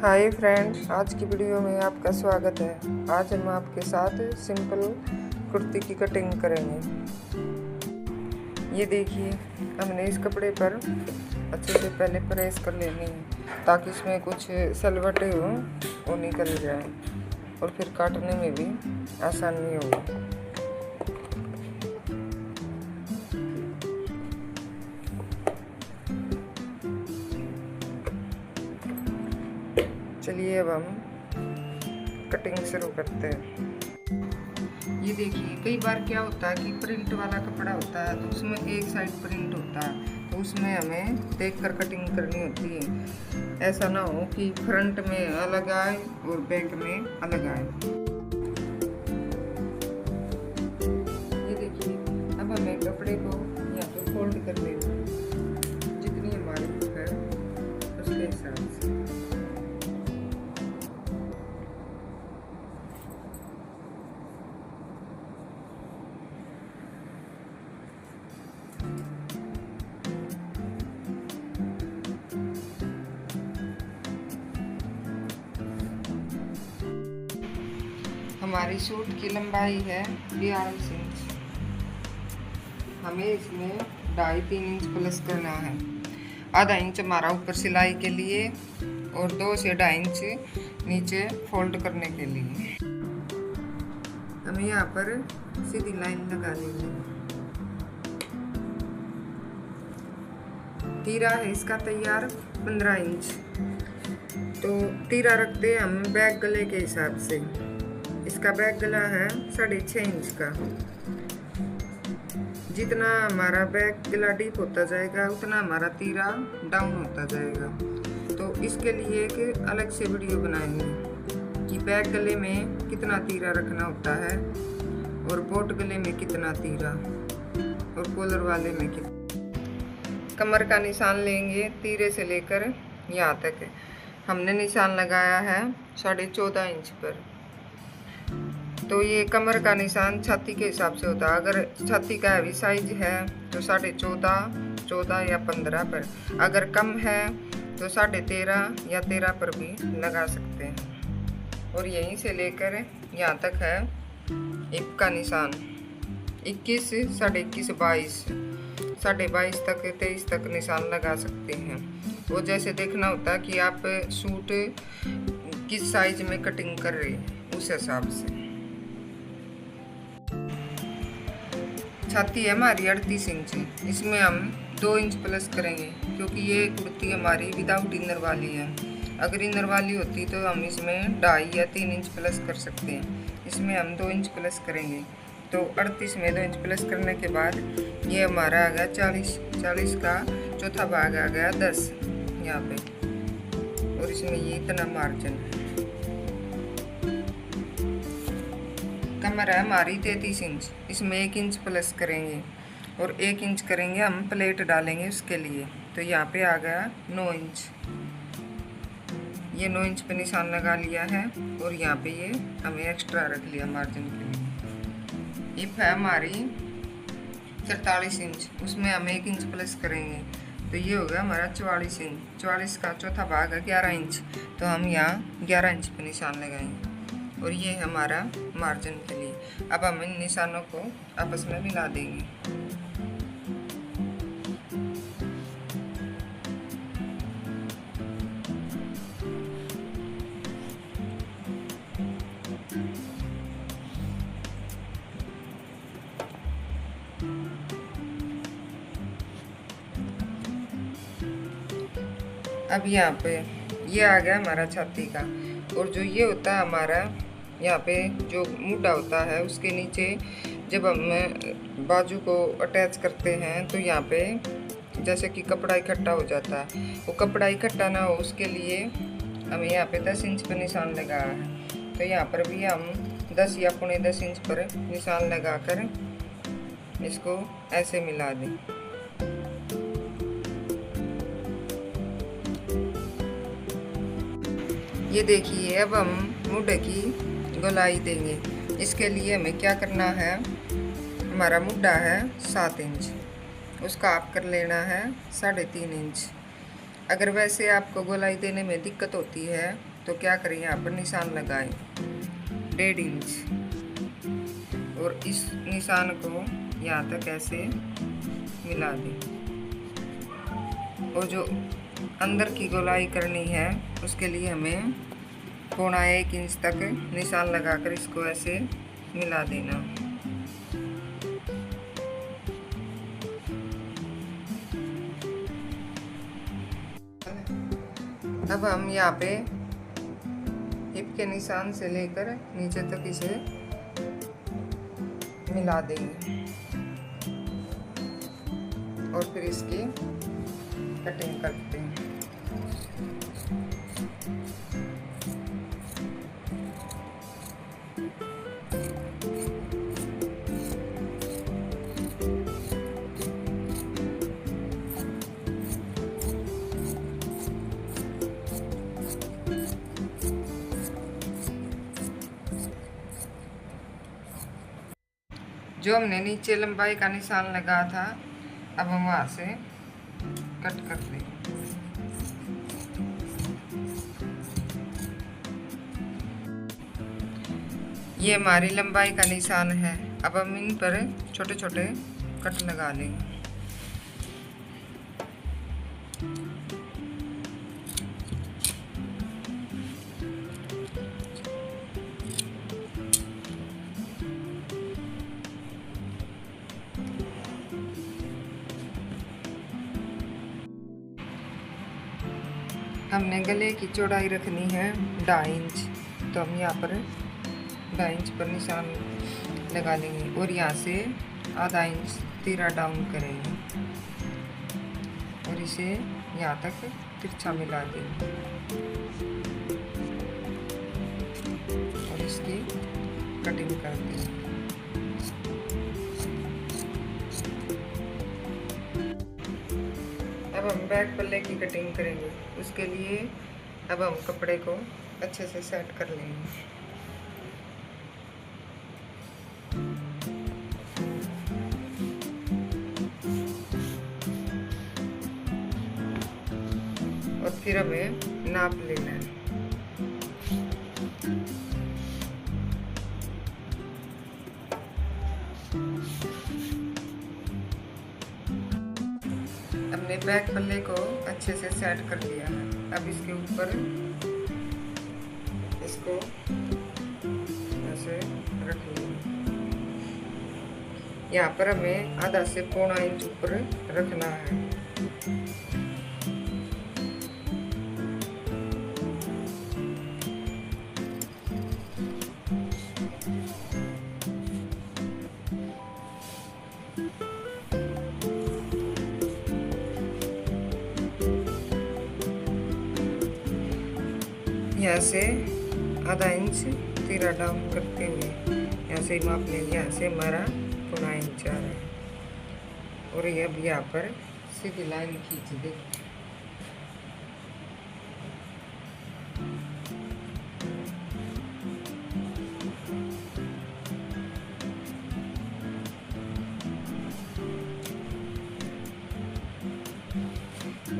Hi friend, आज की video में आपका स्वागत है। आज हम आपके साथ सिंपल कुर्ती की कटिंग करेंगे। ये देखिए, हमने इस कपड़े पर अच्छे से पहले प्रेस कर लेनी है ताकि इसमें कुछ सलवटें हो वो निकल जाए और फिर काटने में भी आसानी होगी। चलिए अब हम कटिंग शुरू करते हैं। ये देखिए, कई बार क्या होता है कि प्रिंट वाला कपड़ा होता है तो उसमें एक साइड प्रिंट होता है, तो उसमें हमें देखकर कटिंग करनी होती है। ऐसा ना हो कि फ्रंट में अलग आए और बैक में अलग आए। ये देखिए, अब हमें कपड़े को यहाँ पे फोल्ड कर लेना जितनी हमारी बुक है उसके हिसाब से। हमारी सूट की लंबाई है 42 इंच। हमें इसमें 2.5-3 इंच प्लस करना है। आधा इंच हमारा ऊपर सिलाई के लिए और 2 से 2.5 इंच नीचे फोल्ड करने के लिए। हमें यहाँ पर सीधी लाइन लगा लेंगे। तीरा है इसका तैयार 15 इंच। तो तीरा रखते हैं हम बैक गले के हिसाब से। इसका बैक गला है 6.5 इंच का। जितना हमारा बैक गला डीप होता जाएगा उतना हमारा तीरा डाउन होता जाएगा। तो इसके लिए एक अलग से वीडियो बनाएंगे कि बैक गले में कितना तीरा रखना होता है और बोट गले में कितना तीरा और कॉलर वाले में कितना। कमर का निशान लेंगे तीरे से लेकर यहाँ तक। हमने निशान लगाया है 14.5 इंच पर। तो ये कमर का निशान छाती के हिसाब से होता है। अगर छाती का हैवी साइज है तो 14.5, 14 या 15 पर। अगर कम है तो 13.5 या 13 पर भी लगा सकते हैं। और यहीं से लेकर यहाँ तक है हिप का निशान 21, 21.5, 22, 22.5 तक 23 तक निशान लगा सकते हैं। वो जैसे देखना होता है कि आप सूट किस साइज में कटिंग कर रहे हैं उस हिसाब से। छाती है हमारी 38 इंच। इसमें हम 2 इंच प्लस करेंगे क्योंकि ये कुर्ती हमारी विदाउट इनर वाली है। अगर इनर वाली होती तो हम इसमें 2.5 या 3 इंच प्लस कर सकते हैं। इसमें हम 2 इंच प्लस करेंगे। तो 38 में 2 इंच प्लस करने के बाद ये हमारा आ गया 40। 40 का चौथा भाग आ गया 10 यहाँ पे। और इसमें ये इतना मार्जिन है। कमर है हमारी 33 इंच। इसमें 1 इंच प्लस करेंगे और 1 इंच करेंगे हम प्लेट डालेंगे उसके लिए। तो यहाँ पे आ गया 9 इंच। ये 9 इंच पे निशान लगा लिया है और यहाँ पे ये हमें एक्स्ट्रा रख लिया मार्जिन के लिए। हिप है हमारी 43 इंच। उसमें हम 1 इंच प्लस करेंगे तो ये हो गया हमारा 44 इंच। 44 का चौथा भाग है 11 इंच। तो हम यहाँ 11 इंच पे निशान लगाएंगे और ये हमारा मार्जिन के लिए। अब हम इन निशानों को आपस में मिला देंगे। अब यहाँ पे ये आ गया हमारा छाती का। और जो ये होता है हमारा यहाँ पे जो मुड्ढा होता है उसके नीचे जब हम बाजू को अटैच करते हैं तो यहाँ पे जैसे कि कपड़ा इकट्ठा हो जाता है, वो कपड़ा इकट्ठा ना हो उसके लिए हमें यहाँ पे 10 इंच पर निशान लगा है। तो यहाँ पर भी हम 10 या 10.5 इंच पर निशान लगा कर इसको ऐसे मिला दें। ये देखिए, अब हम मुड्ढे की गोलाई देंगे। इसके लिए हमें क्या करना है, हमारा मुड्ढा है 7 इंच, उसका आप कर लेना है 3.5 इंच। अगर वैसे आपको गोलाई देने में दिक्कत होती है तो क्या करें, यहाँ पर निशान लगाएं 1.5 इंच और इस निशान को यहाँ तक ऐसे मिला दें। और जो अंदर की गोलाई करनी है उसके लिए हमें 0.25 इंच तक निशान लगाकर इसको ऐसे मिला देना। अब हम यहाँ पे हिप के निशान से लेकर नीचे तक इसे मिला देंगे और फिर इसकी कटिंग करते हैं। जो हमने नीचे लंबाई का निशान लगा था, अब हम वहाँ से कट कर दें। ये हमारी लंबाई का निशान है। अब हम इन पर छोटे छोटे कट लगा लेंगे। हमने गले की चौड़ाई रखनी है 2.5 इंच, तो हम यहाँ पर 2.5 इंच पर निशान लगा लेंगे और यहाँ से आधा इंच तीरा डाउन करेंगे और इसे यहाँ तक तिरछा मिला देंगे और इसकी कटिंग कर देंगे। अब हम बैक पल्ले की कटिंग करेंगे। उसके लिए अब हम कपड़े को अच्छे से सेट कर लेंगे। और फिर हमें नाप लेना है। हमने बैक पल्ले को अच्छे से सेट कर लिया है। अब इसके ऊपर इसको ऐसे रख लेंगे। यहाँ पर हमें आधा से 0.25 इंच ऊपर रखना है। यहाँ से आधा इंच तीरा डाउन करते हुए यहाँ से माप लेंगे। यहाँ से हमारा 0.25 इंच आ रहा है और ये अब यहाँ पर सीधी लाइन खींच दे।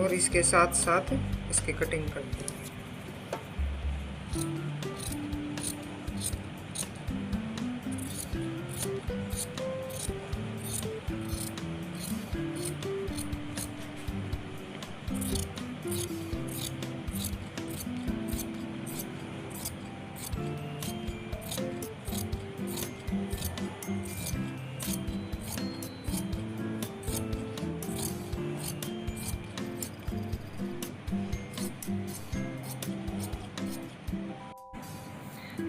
और इसके साथ साथ इसकी कटिंग करते हैं।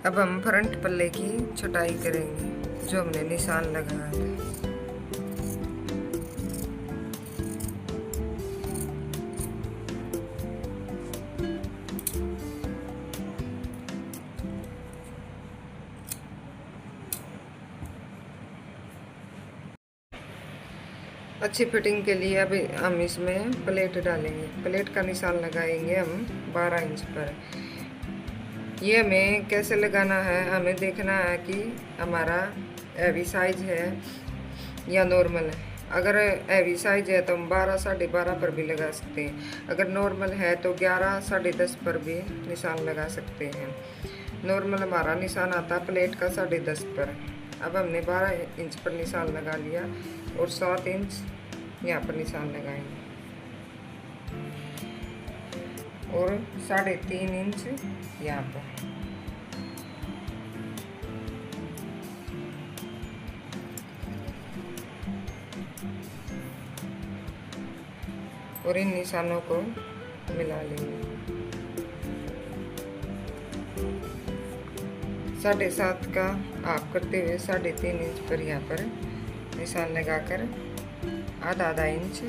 अब हम फ्रंट पल्ले की छटाई करेंगे जो हमने निशान लगाया था। अच्छी फिटिंग के लिए अब हम इसमें प्लेट डालेंगे। प्लेट का निशान लगाएंगे हम 12 इंच पर। ये हमें कैसे लगाना है, हमें देखना है कि हमारा हैवी साइज है या नॉर्मल है। अगर हैवी साइज है तो हम 12 साढ़े 12 पर भी लगा सकते हैं। अगर नॉर्मल है तो 11 साढ़े 10 पर भी निशान लगा सकते हैं। नॉर्मल हमारा निशान आता है प्लेट का 10.5 पर। अब हमने 12 इंच पर निशान लगा लिया और 7 इंच यहाँ पर निशान लगाएंगे और 3.5 इंच यहाँ पर। और इन निशानों को मिला लेंगे। 7.5 का हाफ करते हुए 3.5 इंच पर यहाँ पर निशान लगाकर आधा इंच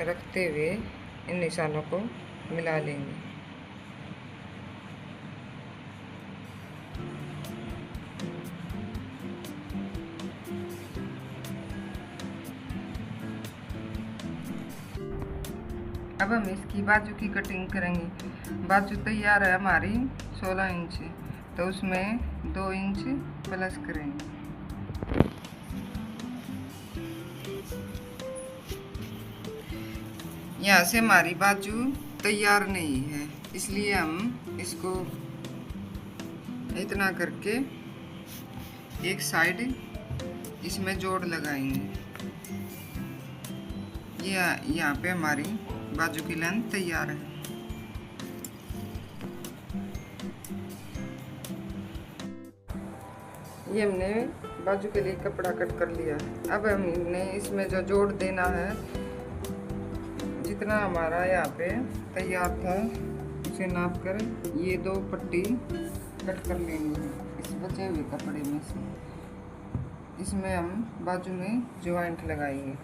रखते हुए इन निशानों को मिला लेंगे। अब हम इसकी बाजू की कटिंग करेंगे। बाजू तैयार है हमारी 16 इंच, तो उसमें 2 इंच प्लस करेंगे। यहाँ से हमारी बाजू तैयार नहीं है, इसलिए हम इसको इतना करके एक साइड इसमें जोड़ लगाएंगे। यहाँ पे हमारी बाजू की लेंथ तैयार है। ये हमने बाजू के लिए कपड़ा कट कर लिया। अब हमने इसमें जो जोड़ देना है, जितना हमारा यहाँ पे तैयार था उसे नाप कर ये 2 पट्टी कट कर लेंगे इस बचे हुए कपड़े में से। इसमें हम बाजू में ज्वाइंट लगाएंगे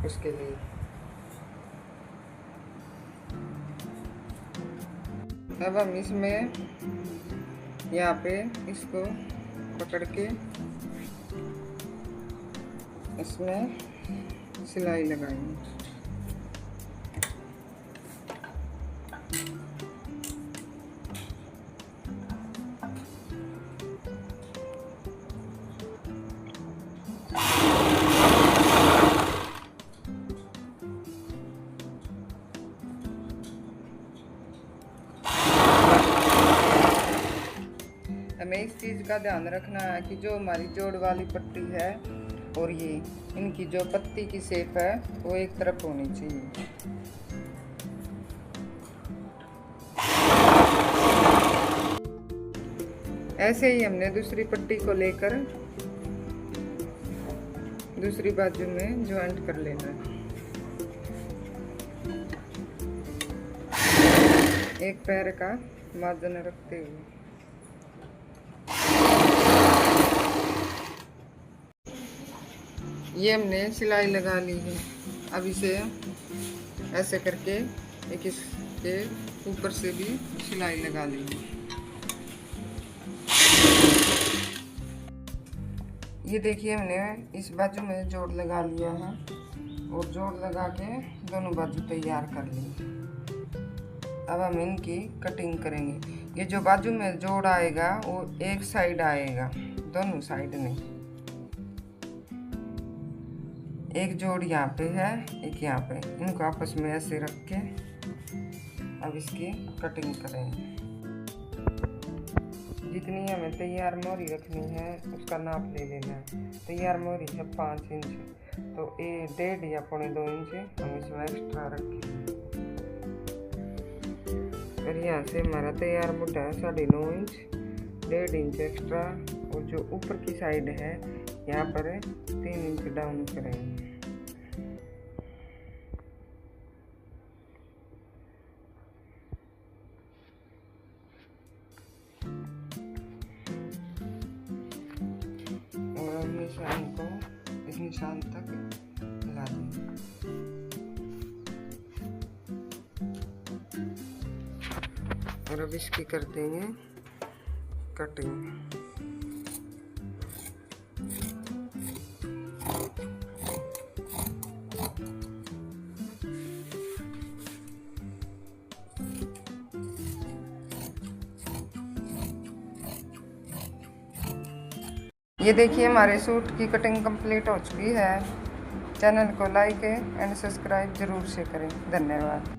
उसके लिए। अब हम इसमें यहाँ पे इसको पकड़ के इसमें सिलाई लगाएंगे। हमें इस चीज़ का ध्यान रखना है कि जो हमारी जोड़ वाली पट्टी है और ये इनकी जो पत्ती की शेप है वो एक तरफ होनी चाहिए। ऐसे ही हमने दूसरी पट्टी को लेकर दूसरी बाजू में ज्वाइंट कर लेना है। एक पैर का मार्जिन रखते हुए ये हमने सिलाई लगा ली है। अब इसे ऐसे करके एक इसके ऊपर से भी सिलाई लगा लेंगे। ये देखिए हमने इस बाजू में जोड़ लगा लिया है और जोड़ लगा के दोनों बाजू तैयार कर ली। अब हम इनकी कटिंग करेंगे। ये जो बाजू में जोड़ आएगा वो एक साइड आएगा, दोनों साइड नहीं। एक जोड़ यहाँ पे है, एक यहाँ पे, इनको आपस में ऐसे रख के अब इसकी कटिंग करेंगे। जितनी हमें तैयार मोहरी रखनी है उसका नाप ले लेना है। तैयार मोहरी है 5 इंच, तो 1.5 या 2.25 इंच हम इसमें एक्स्ट्रा रखेंगे। और यहाँ से हमारा तैयार मुड्ढा है 9.5 इंच, 1.5 इंच एक्स्ट्रा, और जो ऊपर की साइड है यहाँ पर 3 इंच डाउन करेंगे। और निशान को इस निशान तक हिला देंगे। और अब इसकी कर देंगे कटिंग। ये देखिए हमारे सूट की कटिंग कंप्लीट हो चुकी है। चैनल को लाइक एंड सब्सक्राइब जरूर से करें। धन्यवाद।